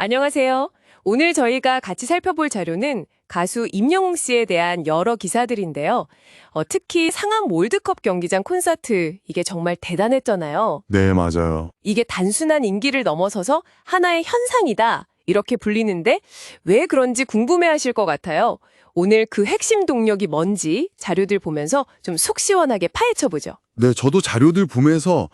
안녕하세요. 오늘 저희가 같이 살펴볼 자료는 가수 임영웅 씨에 대한 여러 기사들인데요. 특히 상암 월드컵 경기장 콘서트, 이게 정말 대단했잖아요. 네, 맞아요. 이게 단순한 인기를 넘어서서 하나의 현상이다, 이렇게 불리는데 왜 그런지 궁금해하실 것 같아요. 오늘 그 핵심 동력이 뭔지 자료들 보면서 좀 속 시원하게 파헤쳐보죠. 네, 저도 자료들 보면서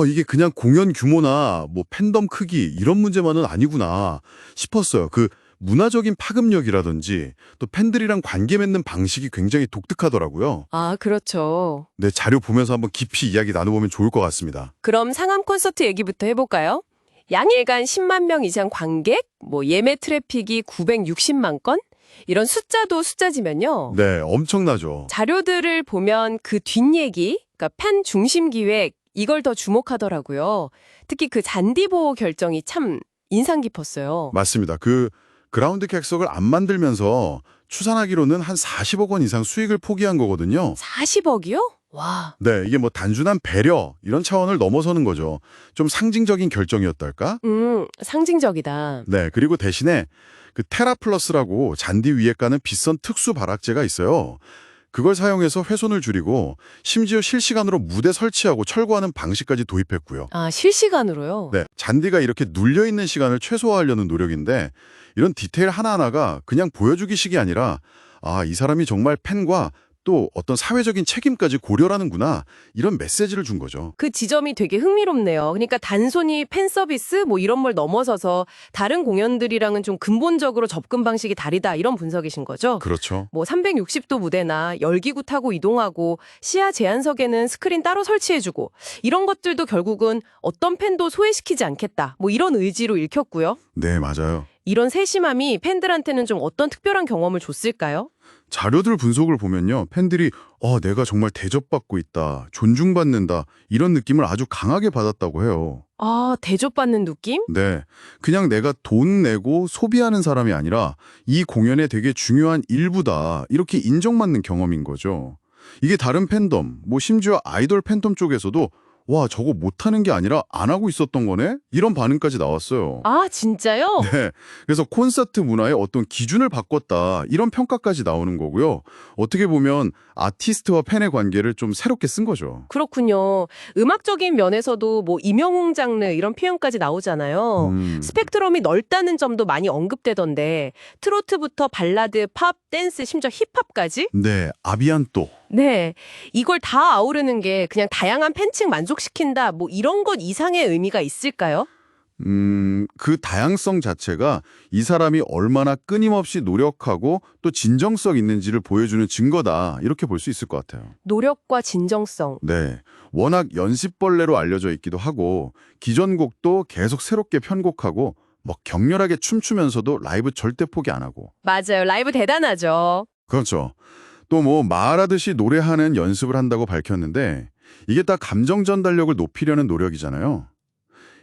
이게 그냥 공연 규모나 뭐 팬덤 크기 이런 문제만은 아니구나 싶었어요. 그 문화적인 파급력이라든지 또 팬들이랑 관계 맺는 방식이 굉장히 독특하더라고요. 아, 그렇죠. 네, 자료 보면서 한번 깊이 이야기 나눠보면 좋을 것 같습니다. 그럼 상암 콘서트 얘기부터 해볼까요? 양일간 10만 명 이상 관객, 예매 트래픽이 960만 건? 이런 숫자도 숫자지면요. 네, 엄청나죠. 자료들을 보면 그 뒷얘기, 그러니까 팬 중심 기획, 이걸 더 주목하더라고요. 특히 그 잔디 보호 결정이 참 인상 깊었어요. 맞습니다. 그 그라운드 객석을 안 만들면서 추산하기로는 한 40억 원 이상 수익을 포기한 거거든요. 40억이요? 와. 네, 이게 뭐 단순한 배려 이런 차원을 넘어서는 거죠. 좀 상징적인 결정이었달까? 상징적이다. 네, 그리고 대신에 그 테라플러스라고 잔디 위에 까는 비싼 특수 발악제가 있어요. 그걸 사용해서 훼손을 줄이고 심지어 실시간으로 무대 설치하고 철거하는 방식까지 도입했고요. 아, 실시간으로요? 네, 잔디가 이렇게 눌려있는 시간을 최소화하려는 노력인데 이런 디테일 하나하나가 그냥 보여주기식이 아니라 이 사람이 정말 팬과 또 어떤 사회적인 책임까지 고려하는구나 이런 메시지를 준 거죠. 그 지점이 되게 흥미롭네요. 그러니까 단순히 팬 서비스 이런 걸 넘어서서 다른 공연들이랑은 좀 근본적으로 접근 방식이 다르다, 이런 분석이신 거죠? 그렇죠. 360도 무대나 열기구 타고 이동하고 시야 제한석에는 스크린 따로 설치해주고 이런 것들도 결국은 어떤 팬도 소외시키지 않겠다, 이런 의지로 읽혔고요. 네, 맞아요. 이런 세심함이 팬들한테는 좀 어떤 특별한 경험을 줬을까요? 자료들 분석을 보면요. 팬들이 내가 정말 대접받고 있다, 존중받는다 이런 느낌을 아주 강하게 받았다고 해요. 아, 대접받는 느낌? 네, 그냥 내가 돈 내고 소비하는 사람이 아니라 이 공연의 되게 중요한 일부다 이렇게 인정받는 경험인 거죠. 이게 다른 팬덤, 심지어 아이돌 팬덤 쪽에서도 와, 저거 못하는 게 아니라 안 하고 있었던 거네? 이런 반응까지 나왔어요. 아, 진짜요? 네, 그래서 콘서트 문화의 어떤 기준을 바꿨다 이런 평가까지 나오는 거고요. 어떻게 보면 아티스트와 팬의 관계를 좀 새롭게 쓴 거죠. 그렇군요. 음악적인 면에서도 임영웅 장르 이런 표현까지 나오잖아요. 스펙트럼이 넓다는 점도 많이 언급되던데 트로트부터 발라드, 팝, 댄스, 심지어 힙합까지? 네, 아비안또. 네. 이걸 다 아우르는 게 그냥 다양한 팬층 만족시킨다, 이런 것 이상의 의미가 있을까요? 그 다양성 자체가 이 사람이 얼마나 끊임없이 노력하고 또 진정성 있는지를 보여주는 증거다 이렇게 볼 수 있을 것 같아요. 노력과 진정성. 네, 워낙 연습벌레로 알려져 있기도 하고 기존 곡도 계속 새롭게 편곡하고 격렬하게 춤추면서도 라이브 절대 포기 안 하고. 맞아요. 라이브 대단하죠. 그렇죠. 또 말하듯이 노래하는 연습을 한다고 밝혔는데 이게 다 감정 전달력을 높이려는 노력이잖아요.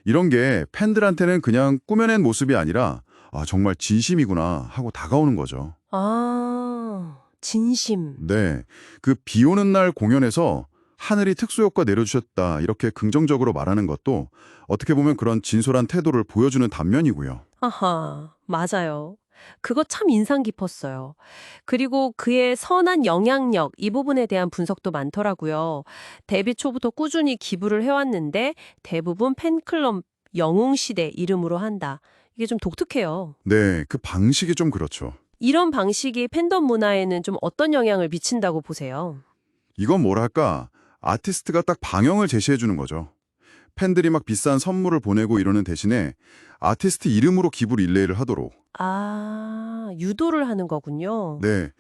이런 게 팬들한테는 그냥 꾸며낸 모습이 아니라 정말 진심이구나 하고 다가오는 거죠. 아, 진심. 네, 그 비 오는 날 공연에서 하늘이 특수효과 내려주셨다 이렇게 긍정적으로 말하는 것도 어떻게 보면 그런 진솔한 태도를 보여주는 단면이고요. 아하, 맞아요. 그거 참 인상 깊었어요. 그리고 그의 선한 영향력, 이 부분에 대한 분석도 많더라고요. 데뷔 초부터 꾸준히 기부를 해왔는데 대부분 팬클럽 영웅시대 이름으로 한다. 이게 좀 독특해요. 네, 그 방식이 좀 그렇죠. 이런 방식이 팬덤 문화에는 좀 어떤 영향을 미친다고 보세요? 이건 뭐랄까, 아티스트가 딱 방향을 제시해 주는 거죠. 팬들이 막 비싼 선물을 보내고 이러는 대신에 아티스트 이름으로 기부 릴레이를 하도록. 아, 유도를 하는 거군요. 네,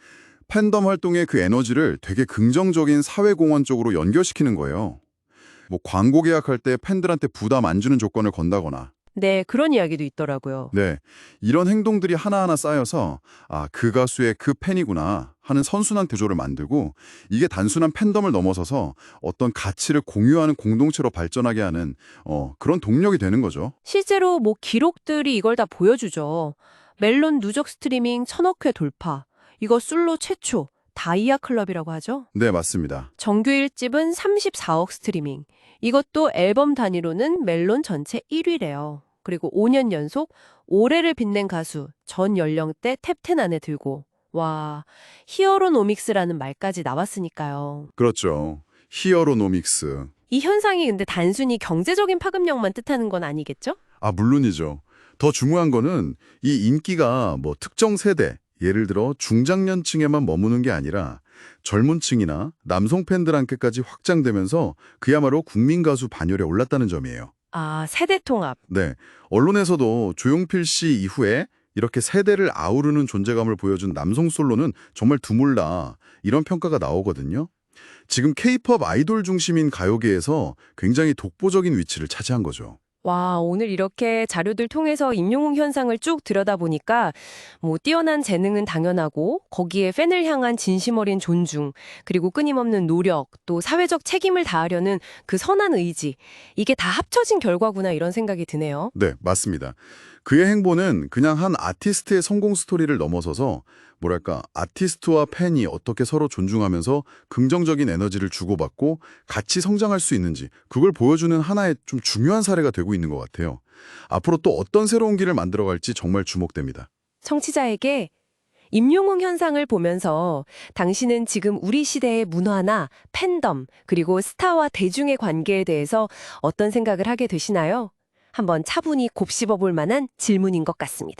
팬덤 활동의 그 에너지를 되게 긍정적인 사회공헌 쪽으로 연결시키는 거예요. 광고 계약할 때 팬들한테 부담 안 주는 조건을 건다거나. 네, 그런 이야기도 있더라고요. 네, 이런 행동들이 하나하나 쌓여서 그 가수의 그 팬이구나 하는 선순환 구조를 만들고 이게 단순한 팬덤을 넘어서서 어떤 가치를 공유하는 공동체로 발전하게 하는 그런 동력이 되는 거죠. 실제로 기록들이 이걸 다 보여주죠. 멜론 누적 스트리밍 1000억 회 돌파. 이거 솔로 최초. 다이아 클럽이라고 하죠. 네, 맞습니다. 정규 1집은 34억 스트리밍. 이것도 앨범 단위로는 멜론 전체 1위래요. 그리고 5년 연속 올해를 빛낸 가수 전 연령대 탭10 안에 들고 와, 히어로노믹스라는 말까지 나왔으니까요. 그렇죠. 히어로노믹스. 이 현상이 근데 단순히 경제적인 파급력만 뜻하는 건 아니겠죠? 아, 물론이죠. 더 중요한 거는 이 인기가 뭐 특정 세대, 예를 들어 중장년층에만 머무는 게 아니라 젊은 층이나 남성 팬들한테까지 확장되면서 그야말로 국민 가수 반열에 올랐다는 점이에요. 아, 세대 통합. 네. 언론에서도 조용필 씨 이후에 이렇게 세대를 아우르는 존재감을 보여준 남성 솔로는 정말 드물다. 이런 평가가 나오거든요. 지금 케이팝 아이돌 중심인 가요계에서 굉장히 독보적인 위치를 차지한 거죠. 와, 오늘 이렇게 자료들 통해서 임영웅 현상을 쭉 들여다보니까 뭐 뛰어난 재능은 당연하고 거기에 팬을 향한 진심 어린 존중, 그리고 끊임없는 노력, 또 사회적 책임을 다하려는 그 선한 의지, 이게 다 합쳐진 결과구나 이런 생각이 드네요. 네, 맞습니다. 그의 행보는 그냥 한 아티스트의 성공 스토리를 넘어서서 뭐랄까, 아티스트와 팬이 어떻게 서로 존중하면서 긍정적인 에너지를 주고받고 같이 성장할 수 있는지 그걸 보여주는 하나의 좀 중요한 사례가 되고 있는 것 같아요. 앞으로 또 어떤 새로운 길을 만들어갈지 정말 주목됩니다. 청취자에게 임영웅 현상을 보면서 당신은 지금 우리 시대의 문화나 팬덤, 그리고 스타와 대중의 관계에 대해서 어떤 생각을 하게 되시나요? 한번 차분히 곱씹어 볼 만한 질문인 것 같습니다.